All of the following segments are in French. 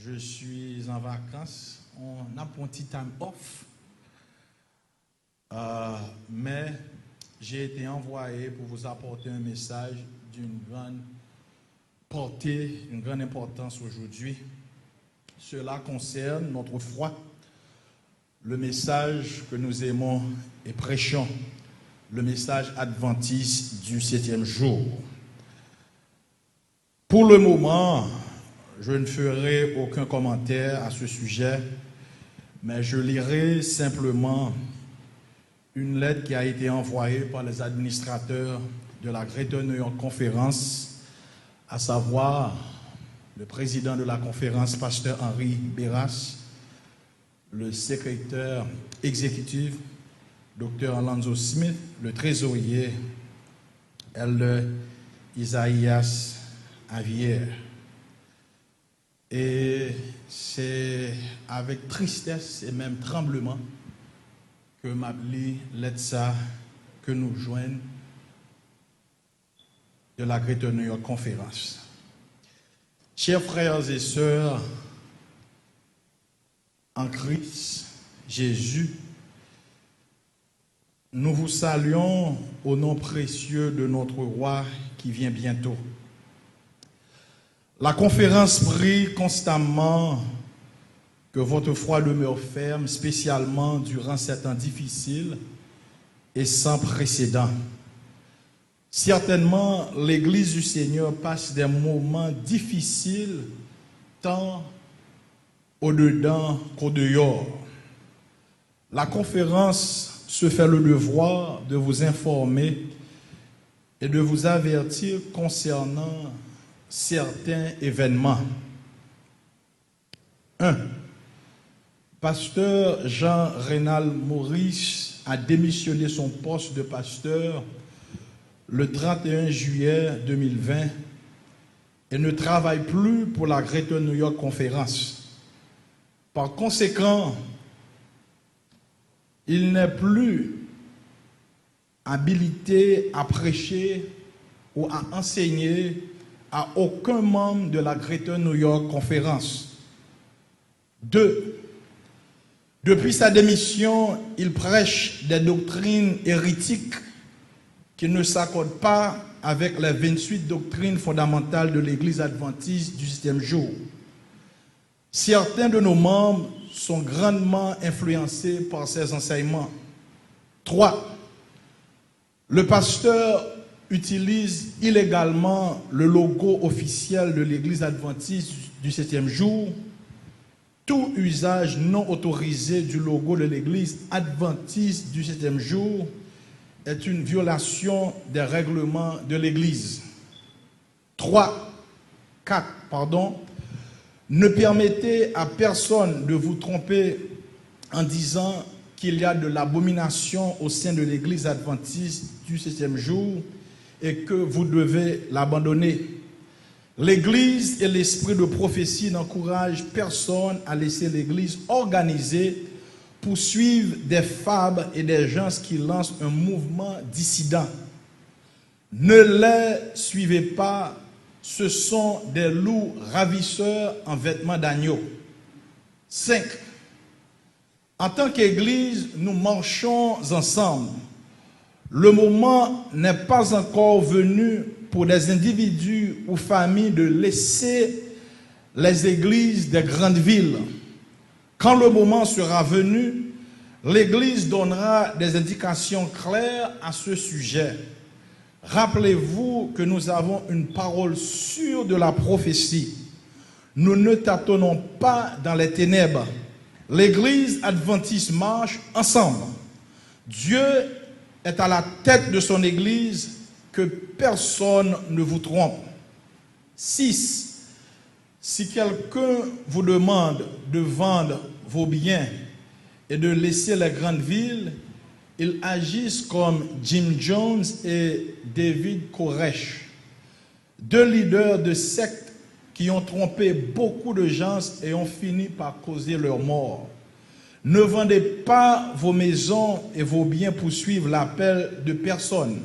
Je suis en vacances. On a un petit time off. Mais j'ai été envoyé pour vous apporter un message d'une grande portée, d'une grande importance aujourd'hui. Cela concerne notre foi, le message que nous aimons et prêchons, le message adventiste du 7e jour. Pour le moment, je ne ferai aucun commentaire à ce sujet, mais je lirai simplement une lettre qui a été envoyée par les administrateurs de la Greater New York Conference, à savoir le président de la conférence, pasteur Henry Beras, le secrétaire exécutif, Dr. Alonzo Smith, le trésorier, Elder Isaías Avier. Et c'est avec tristesse et même tremblement que m'a lu lettre que nous joignent de la Greater New York Conference. Chers frères et sœurs, en Christ Jésus, nous vous saluons au nom précieux de notre roi qui vient bientôt. La conférence prie constamment que votre foi demeure ferme, spécialement durant ces temps difficiles et sans précédent. Certainement, l'Église du Seigneur passe des moments difficiles, tant au-dedans qu'au-dehors. La conférence se fait le devoir de vous informer et de vous avertir concernant certains événements. 1. Pasteur Jean-Rénal Maurice a démissionné son poste de pasteur le 31 juillet 2020 et ne travaille plus pour la Greater New York Conference. Par conséquent, il n'est plus habilité à prêcher ou à enseigner à aucun membre de la Greater New York Conference. 2. Depuis sa démission, il prêche des doctrines hérétiques qui ne s'accordent pas avec les 28 doctrines fondamentales de l'Église adventiste du 7e jour. Certains de nos membres sont grandement influencés par ces enseignements. 3. Le pasteur utilise illégalement le logo officiel de l'Église adventiste du 7e jour. Tout usage non autorisé du logo de l'Église adventiste du 7e jour est une violation des règlements de l'Église. 4. Ne permettez à personne de vous tromper en disant qu'il y a de l'abomination au sein de l'Église adventiste du 7e jour et que vous devez l'abandonner. L'Église et l'esprit de prophétie n'encouragent personne à laisser l'Église organisée pour suivre des fables et des gens qui lancent un mouvement dissident. Ne les suivez pas, ce sont des loups ravisseurs en vêtements d'agneau. 5. En tant qu'Église, nous marchons ensemble. Le moment n'est pas encore venu pour des individus ou familles de laisser les églises des grandes villes. Quand le moment sera venu, l'Église donnera des indications claires à ce sujet. Rappelez-vous que nous avons une parole sûre de la prophétie. Nous ne tâtonnons pas dans les ténèbres. L'Église adventiste marche ensemble. Dieu est à la tête de son Église, que personne ne vous trompe. 6. Si quelqu'un vous demande de vendre vos biens et de laisser les grandes villes, ils agissent comme Jim Jones et David Koresh, 2 leaders de sectes qui ont trompé beaucoup de gens et ont fini par causer leur mort. Ne vendez pas vos maisons et vos biens pour suivre l'appel de personne.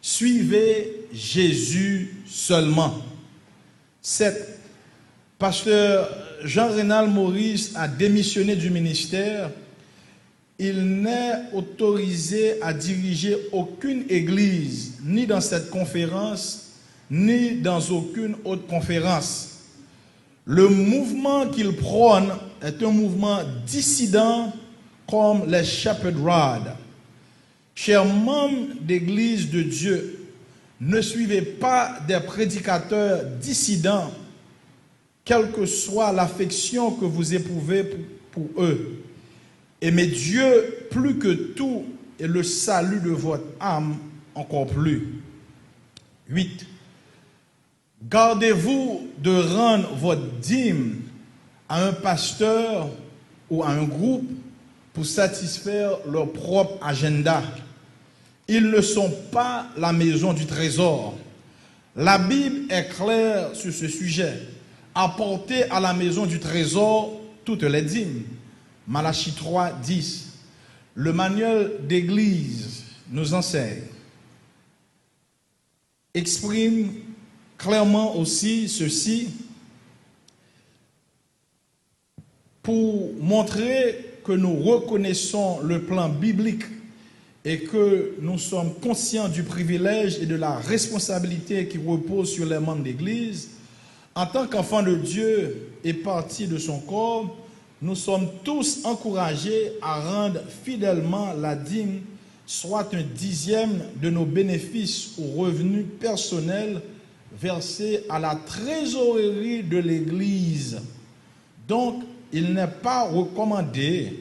Suivez Jésus seulement. 7. Pasteur Jean-Renal Maurice a démissionné du ministère. Il n'est autorisé à diriger aucune église, ni dans cette conférence, ni dans aucune autre conférence. Le mouvement qu'il prône est un mouvement dissident comme les Shepherd Rod. Chers membres d'Église de Dieu, ne suivez pas des prédicateurs dissidents, quelle que soit l'affection que vous éprouvez pour eux. Aimez Dieu plus que tout et le salut de votre âme encore plus. 8. Gardez-vous de rendre votre dîme à un pasteur ou à un groupe pour satisfaire leur propre agenda. Ils ne sont pas la maison du trésor. La Bible est claire sur ce sujet. Apportez à la maison du trésor toutes les dîmes. Malachie 3, 10. Le manuel d'église nous enseigne. Exprime clairement aussi ceci pour montrer que nous reconnaissons le plan biblique et que nous sommes conscients du privilège et de la responsabilité qui repose sur les membres d'Église. En tant qu'enfants de Dieu et partie de son corps, nous sommes tous encouragés à rendre fidèlement la dîme, soit un dixième de nos bénéfices ou revenus personnels versés à la trésorerie de l'Église. Donc, il n'est pas recommandé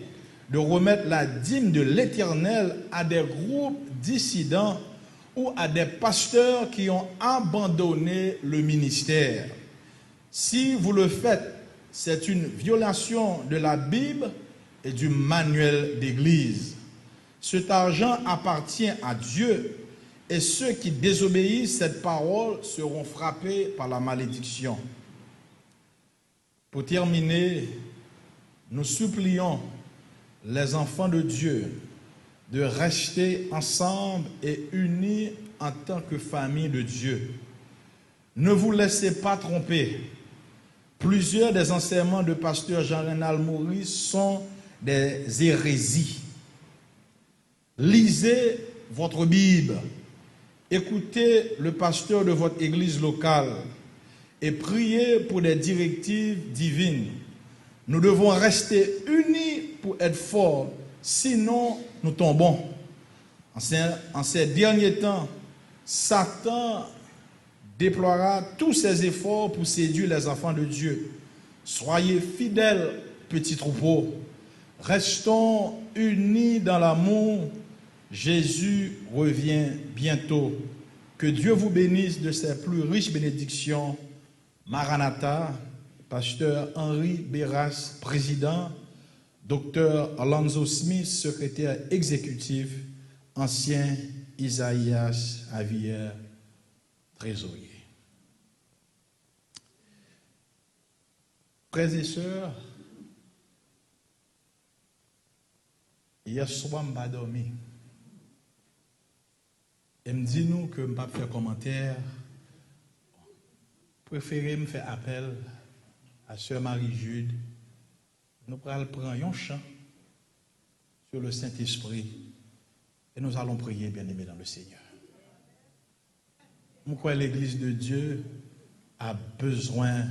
de remettre la dîme de l'Éternel à des groupes dissidents ou à des pasteurs qui ont abandonné le ministère. Si vous le faites, c'est une violation de la Bible et du manuel d'église. Cet argent appartient à Dieu et ceux qui désobéissent cette parole seront frappés par la malédiction. Pour terminer, nous supplions les enfants de Dieu de rester ensemble et unis en tant que famille de Dieu. Ne vous laissez pas tromper. Plusieurs des enseignements de pasteur Jean-Renal Maurice sont des hérésies. Lisez votre Bible, écoutez le pasteur de votre église locale et priez pour des directives divines. Nous devons rester unis pour être forts, sinon nous tombons. En ces derniers temps, Satan déploiera tous ses efforts pour séduire les enfants de Dieu. Soyez fidèles, petits troupeaux. Restons unis dans l'amour. Jésus revient bientôt. Que Dieu vous bénisse de ses plus riches bénédictions. Maranatha, pasteur Henri Béras, président, docteur Alonzo Smith, secrétaire exécutif, ancien Isaïas Avier, trésorier. Frères et sœurs, hier soir, je n'ai pas dormi. Et me dit nous que je ne peux pas faire commentaire. Préférez me faire appel à sœur Marie-Jude. Nous allons prendre un chant sur le Saint-Esprit et nous allons prier, bien-aimés dans le Seigneur. Nous croyons que l'Église de Dieu a besoin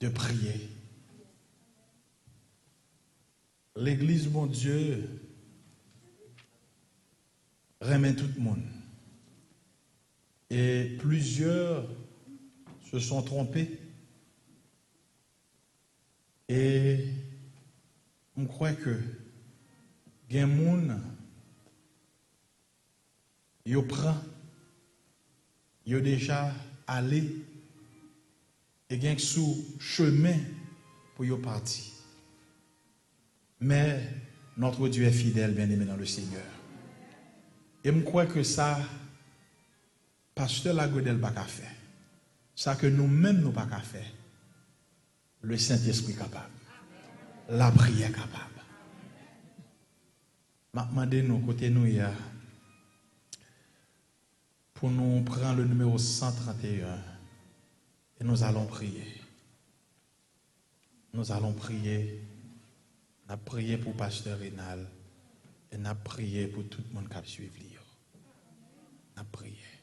de prier. L'Église, mon Dieu, remet tout le monde. Et plusieurs se sont trompés. Et on croit que il y a des gens qui prend, ils ont déjà allé et il y a sous chemin pour y partir. Mais notre Dieu est fidèle, bien-aimé dans le Seigneur. Et je crois que ça, pasteur Lagodel n'a pas fait. Ça que nous-mêmes nous pas faire. Le Saint-Esprit capable. La prière capable. Je demande nous, côté nous, pour nous prendre le numéro 131. Et nous allons prier. Nous allons prier. On a prié pour Pasteur Rénal. Et on a prié pour tout le monde qui a suivi. On a prié.